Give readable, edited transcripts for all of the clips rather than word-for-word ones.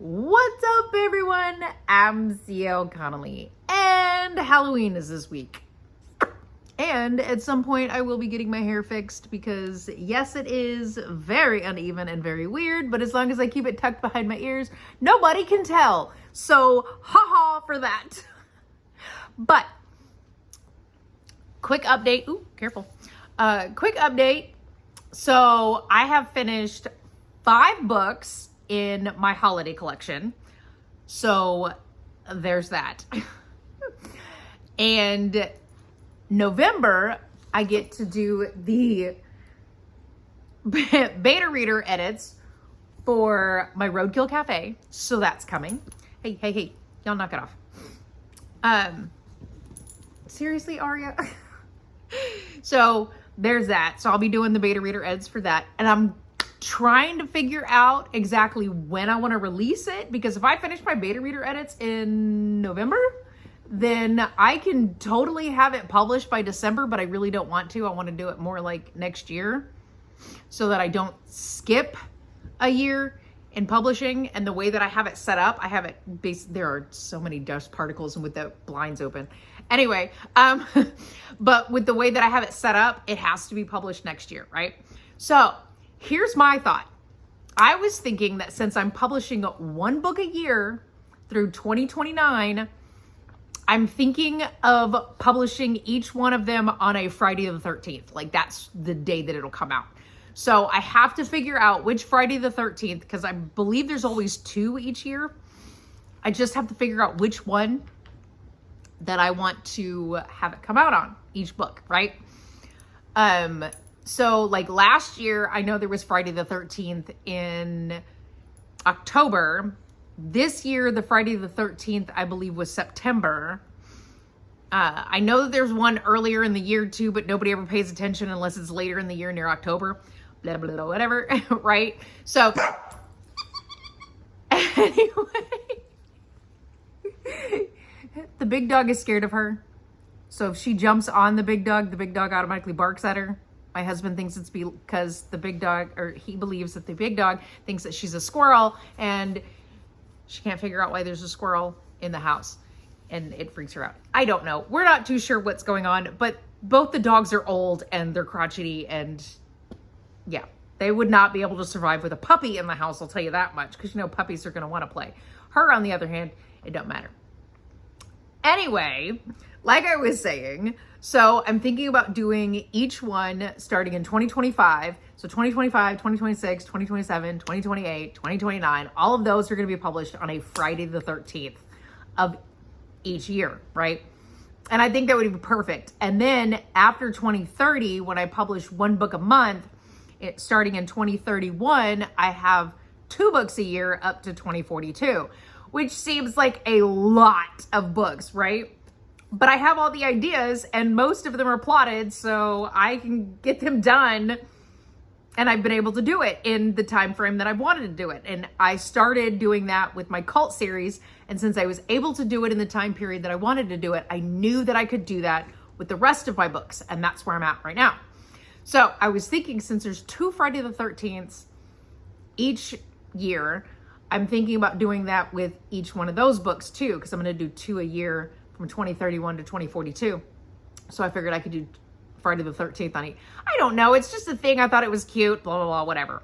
What's up, everyone? I'm CL Connolly, and Halloween is this week. And at some point, I will be getting my hair fixed because, yes, it is very uneven and very weird, but as long as I keep it tucked behind my ears, nobody can tell. So, haha for that. But, quick update. Ooh, careful. Quick update. So, I have finished 5 books in my holiday collection. So there's that. And November, I get to do the beta reader edits for my Roadkill Cafe. So that's coming. Hey, y'all knock it off. Seriously, Aria? So there's that. So I'll be doing the beta reader edits for that. And I'm trying to figure out exactly when I want to release it, because if I finish my beta reader edits in November, then I can totally have it published by December, but I really don't want to. I want to do it more like next year so that I don't skip a year in publishing. And the way that I have it set up, I have it there are so many dust particles and with the blinds open. Anyway, but with the way that I have it set up, it has to be published next year, right? So here's my thought. I was thinking that since I'm publishing 1 book a year through 2029, I'm thinking of publishing each one of them on a Friday the 13th. Like, that's the day that it'll come out. So I have to figure out which Friday the 13th, because I believe there's always 2 each year. I just have to figure out which one that I want to have it come out on, each book, right? So like last year, I know there was Friday the 13th in October. This year, the Friday the 13th, I believe, was September. I know that there's one earlier in the year too, but nobody ever pays attention unless it's later in the year near October. Blah, blah, blah, whatever, right? So anyway, the big dog is scared of her. So if she jumps on the big dog automatically barks at her. My husband thinks it's because the big dog, or he believes that the big dog thinks that she's a squirrel and she can't figure out why there's a squirrel in the house and it freaks her out. I don't know. We're not too sure what's going on, but both the dogs are old and they're crotchety, and yeah, they would not be able to survive with a puppy in the house. I'll tell you that much, because puppies are going to want to play. Her, on the other hand, it don't matter. Anyway, like I was saying, so I'm thinking about doing each one starting in 2025. So 2025, 2026, 2027, 2028, 2029, all of those are going to be published on a Friday the 13th of each year, right? And I think that would be perfect. And then after 2030, when I publish 1 book a month, starting in 2031, I have 2 books a year up to 2042, which seems like a lot of books, right? But I have all the ideas and most of them are plotted, so I can get them done. And I've been able to do it in the time frame that I've wanted to do it. And I started doing that with my cult series. And since I was able to do it in the time period that I wanted to do it, I knew that I could do that with the rest of my books. And that's where I'm at right now. So I was thinking, since there's 2 Friday the 13th each year, I'm thinking about doing that with each one of those books too, because I'm going to do 2 a year from 2031 to 2042. So I figured I could do Friday the 13th on each. I don't know. It's just a thing. I thought it was cute, blah, blah, blah, whatever.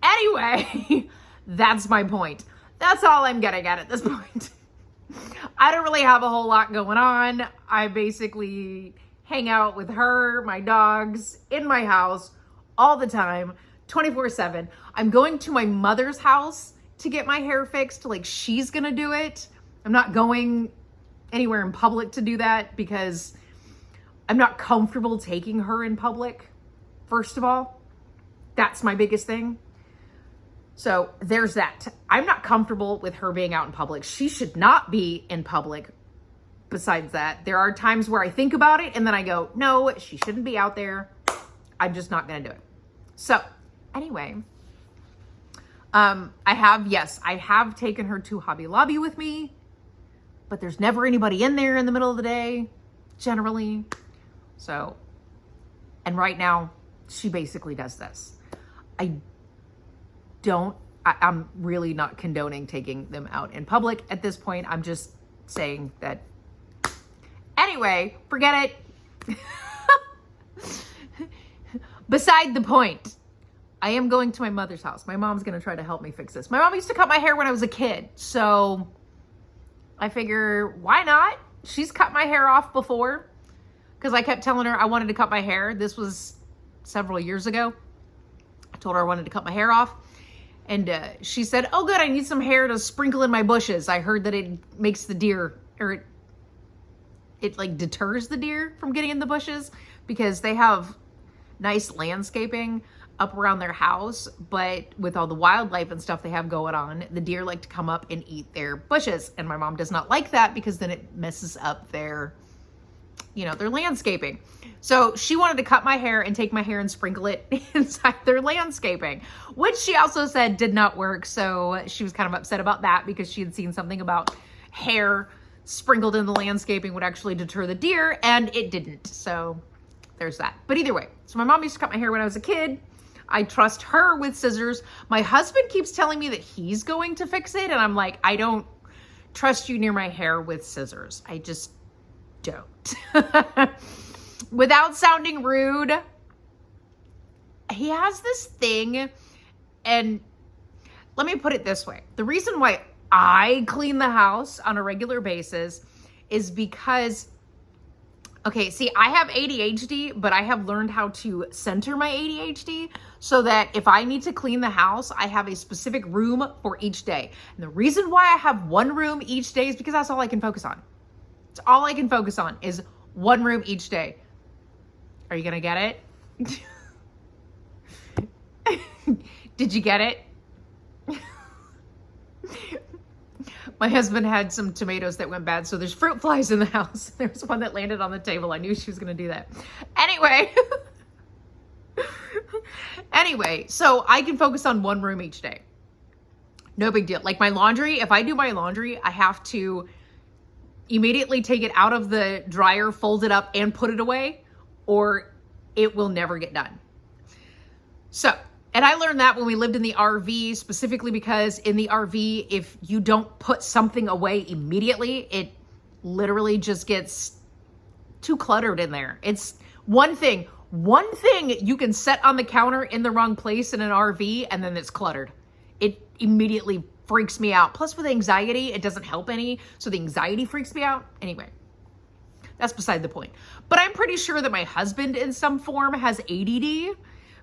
Anyway, that's my point. That's all I'm getting at this point. I don't really have a whole lot going on. I basically hang out with her, my dogs, in my house all the time, 24/7. I'm going to my mother's house to get my hair fixed. Like, she's gonna do it. I'm not going anywhere in public to do that because I'm not comfortable taking her in public. First of all, that's my biggest thing. So there's that. I'm not comfortable with her being out in public. She should not be in public. Besides that, there are times where I think about it and then I go, no, she shouldn't be out there. I'm just not gonna do it. So anyway, I have taken her to Hobby Lobby with me, but there's never anybody in there in the middle of the day, generally. So, and right now she basically does this. I I'm really not condoning taking them out in public at this point. I'm just saying that. Anyway, forget it. Beside the point. I am going to my mother's house. My mom's going to try to help me fix this. My mom used to cut my hair when I was a kid. So I figure, why not? She's cut my hair off before because I kept telling her I wanted to cut my hair. This was several years ago. I told her I wanted to cut my hair off. And she said, oh, good, I need some hair to sprinkle in my bushes. I heard that it makes the deer, or it like deters the deer from getting in the bushes because they have nice landscaping up around their house, but with all the wildlife and stuff they have going on, the deer like to come up and eat their bushes. And my mom does not like that because then it messes up their, their landscaping. So she wanted to cut my hair and take my hair and sprinkle it inside their landscaping, which she also said did not work. So she was kind of upset about that because she had seen something about hair sprinkled in the landscaping would actually deter the deer, and it didn't. So there's that. But either way, so my mom used to cut my hair when I was a kid. I trust her with scissors. My husband keeps telling me that he's going to fix it. And I'm like, I don't trust you near my hair with scissors. I just don't. Without sounding rude, he has this thing. And let me put it this way. The reason why I clean the house on a regular basis is because, okay, see, I have ADHD, but I have learned how to center my ADHD so that if I need to clean the house, I have a specific room for each day. And the reason why I have one room each day is because that's all I can focus on. It's all I can focus on is one room each day. Are you going to get it? Did you get it? My husband had some tomatoes that went bad, so there's fruit flies in the house. There's one that landed on the table. I knew she was going to do that. Anyway, so I can focus on one room each day. No big deal. Like my laundry, if I do my laundry, I have to immediately take it out of the dryer, fold it up, and put it away, or it will never get done. So, and I learned that when we lived in the RV, specifically because in the RV, if you don't put something away immediately, it literally just gets too cluttered in there. It's one thing you can set on the counter in the wrong place in an RV, and then it's cluttered. It immediately freaks me out. Plus with anxiety, it doesn't help any. So the anxiety freaks me out. Anyway, that's beside the point. But I'm pretty sure that my husband in some form has ADD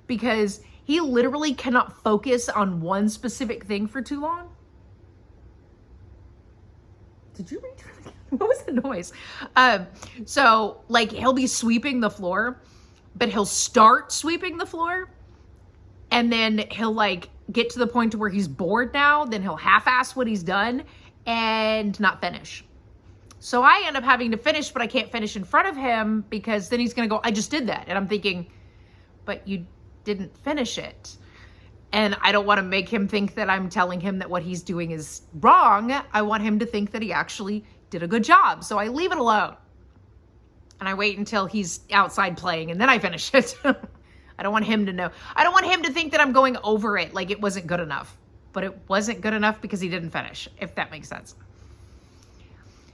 because he literally cannot focus on one specific thing for too long. Did you read? What was the noise? So like he'll be sweeping the floor, but he'll start sweeping the floor and then he'll like get to the point to where he's bored now. Then he'll half-ass what he's done and not finish. So I end up having to finish, but I can't finish in front of him because then he's going to go, I just did that. And I'm thinking, but you didn't finish it. And I don't want to make him think that I'm telling him that what he's doing is wrong. I want him to think that he actually did a good job. So I leave it alone. And I wait until he's outside playing and then I finish it. I don't want him to know. I don't want him to think that I'm going over it like it wasn't good enough. But it wasn't good enough because he didn't finish, if that makes sense.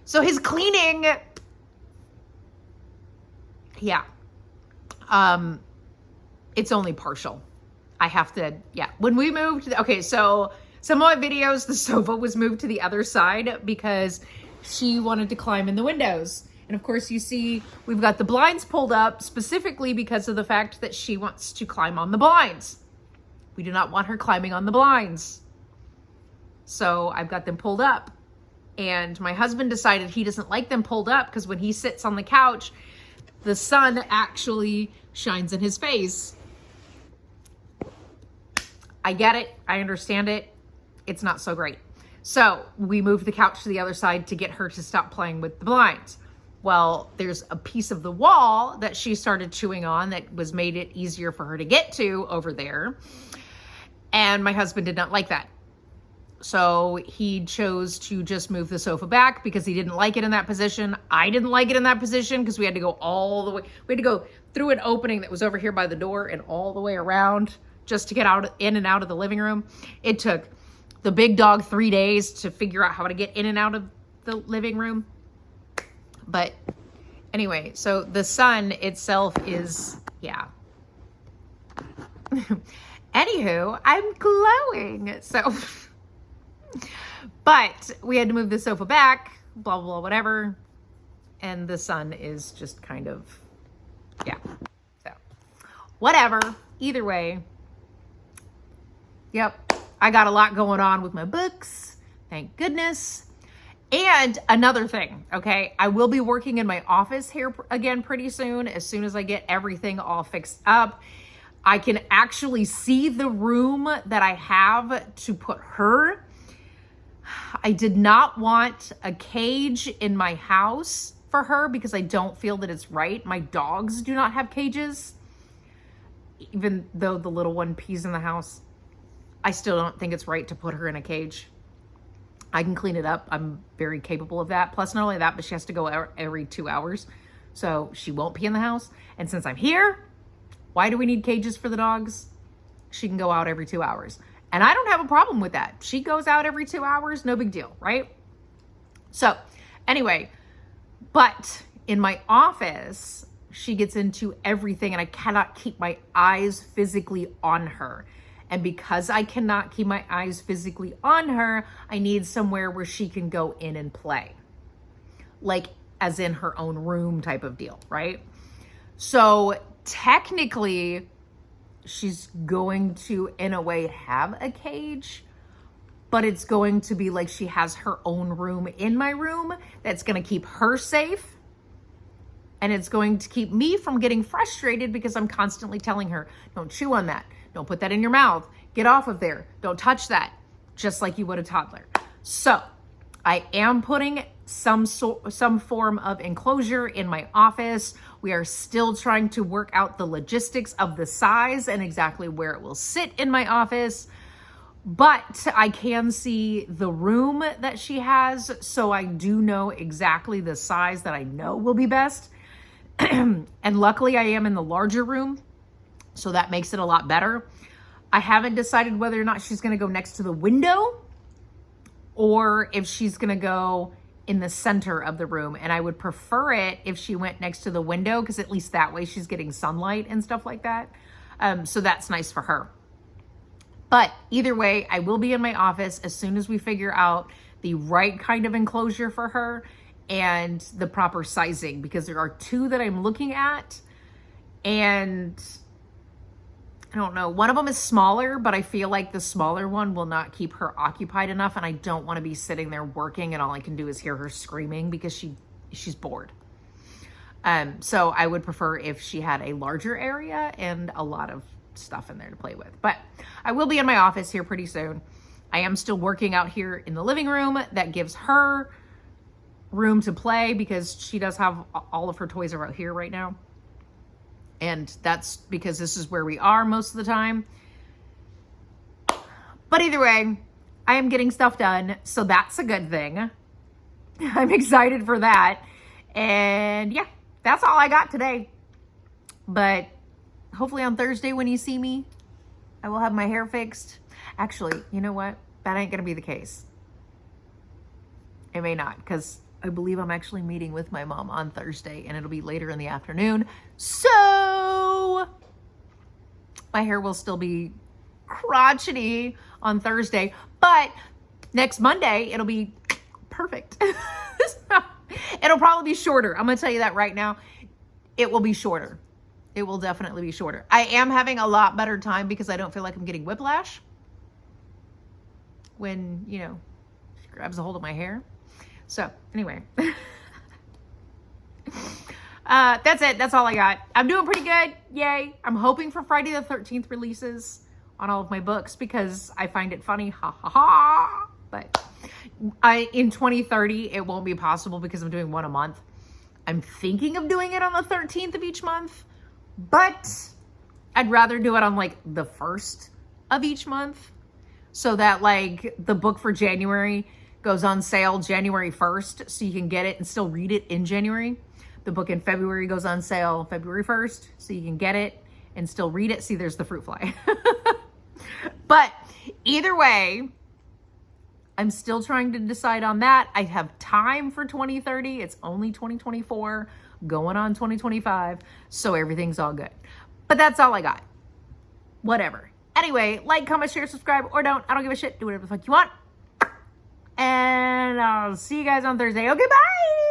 So his cleaning, yeah. It's only partial. I have to, yeah. When we moved, okay, so some of my videos, the sofa was moved to the other side because she wanted to climb in the windows. And of course, you see, we've got the blinds pulled up specifically because of the fact that she wants to climb on the blinds. We do not want her climbing on the blinds. So I've got them pulled up. And my husband decided he doesn't like them pulled up because when he sits on the couch, the sun actually shines in his face. I get it. I understand it. It's not so great. So we moved the couch to the other side to get her to stop playing with the blinds. Well, there's a piece of the wall that she started chewing on that was made it easier for her to get to over there. And my husband did not like that. So he chose to just move the sofa back because he didn't like it in that position. I didn't like it in that position because we had to go all the way. We had to go through an opening that was over here by the door and all the way around just to get out in and out of the living room. It took the big dog 3 days to figure out how to get in and out of the living room. But anyway, so the sun itself is, yeah. Anywho, I'm glowing. So, but we had to move the sofa back, blah, blah, whatever. And the sun is just kind of, yeah. So, whatever. Either way. Yep. I got a lot going on with my books. Thank goodness. And another thing, okay? I will be working in my office here again pretty soon. As soon as I get everything all fixed up, I can actually see the room that I have to put her. I did not want a cage in my house for her because I don't feel that it's right. My dogs do not have cages. Even though the little one pees in the house, I still don't think it's right to put her in a cage. I can clean it up. I'm very capable of that. Plus, not only that, but she has to go every 2 hours. So she won't pee in the house. And since I'm here, why do we need cages for the dogs? She can go out every 2 hours. And I don't have a problem with that. She goes out every 2 hours, no big deal, right? So anyway, but in my office, she gets into everything and I cannot keep my eyes physically on her. And because I cannot keep my eyes physically on her, I need somewhere where she can go in and play. Like as in her own room type of deal, right? So technically, she's going to, in a way, have a cage, but it's going to be like she has her own room in my room that's going to keep her safe. And it's going to keep me from getting frustrated because I'm constantly telling her, don't chew on that. Don't put that in your mouth. Get off of there. Don't touch that. Just like you would a toddler. So I am putting some form of enclosure in my office. We are still trying to work out the logistics of the size and exactly where it will sit in my office. But I can see the room that she has. So I do know exactly the size that I know will be best. And luckily I am in the larger room. So that makes it a lot better. I haven't decided whether or not she's going to go next to the window or if she's going to go in the center of the room. And I would prefer it if she went next to the window because at least that way she's getting sunlight and stuff like that. So that's nice for her. But either way, I will be in my office as soon as we figure out the right kind of enclosure for her and the proper sizing because there are two that I'm looking at and I don't know. One of them is smaller, but I feel like the smaller one will not keep her occupied enough. And I don't want to be sitting there working and all I can do is hear her screaming because she's bored. So I would prefer if she had a larger area and a lot of stuff in there to play with. But I will be in my office here pretty soon. I am still working out here in the living room. That gives her room to play because she does have all of her toys are out here right now. And that's because this is where we are most of the time. But either way, I am getting stuff done. So that's a good thing. I'm excited for that. And yeah, that's all I got today. But hopefully on Thursday when you see me, I will have my hair fixed. Actually, you know what? That ain't going to be the case. It may not because I believe I'm actually meeting with my mom on Thursday and it'll be later in the afternoon. So my hair will still be crotchety on Thursday, but next Monday, it'll be perfect. It'll probably be shorter. I'm going to tell you that right now. It will be shorter. It will definitely be shorter. I am having a lot better time because I don't feel like I'm getting whiplash when, you know, she grabs a hold of my hair. So anyway, that's it. That's all I got. I'm doing pretty good. Yay. I'm hoping for Friday the 13th releases on all of my books because I find it funny. Ha ha ha. But in 2030, it won't be possible because I'm doing one a month. I'm thinking of doing it on the 13th of each month, but I'd rather do it on like the 1st of each month so that like the book for January goes on sale January 1st, so you can get it and still read it in January. The book in February goes on sale February 1st, so you can get it and still read it. See, there's the fruit fly. But either way, I'm still trying to decide on that. I have time for 2030. It's only 2024, going on 2025. So everything's all good. But that's all I got. Whatever. Anyway, like, comment, share, subscribe, or don't. I don't give a shit. Do whatever the fuck you want. And I'll see you guys on Thursday. Okay, bye.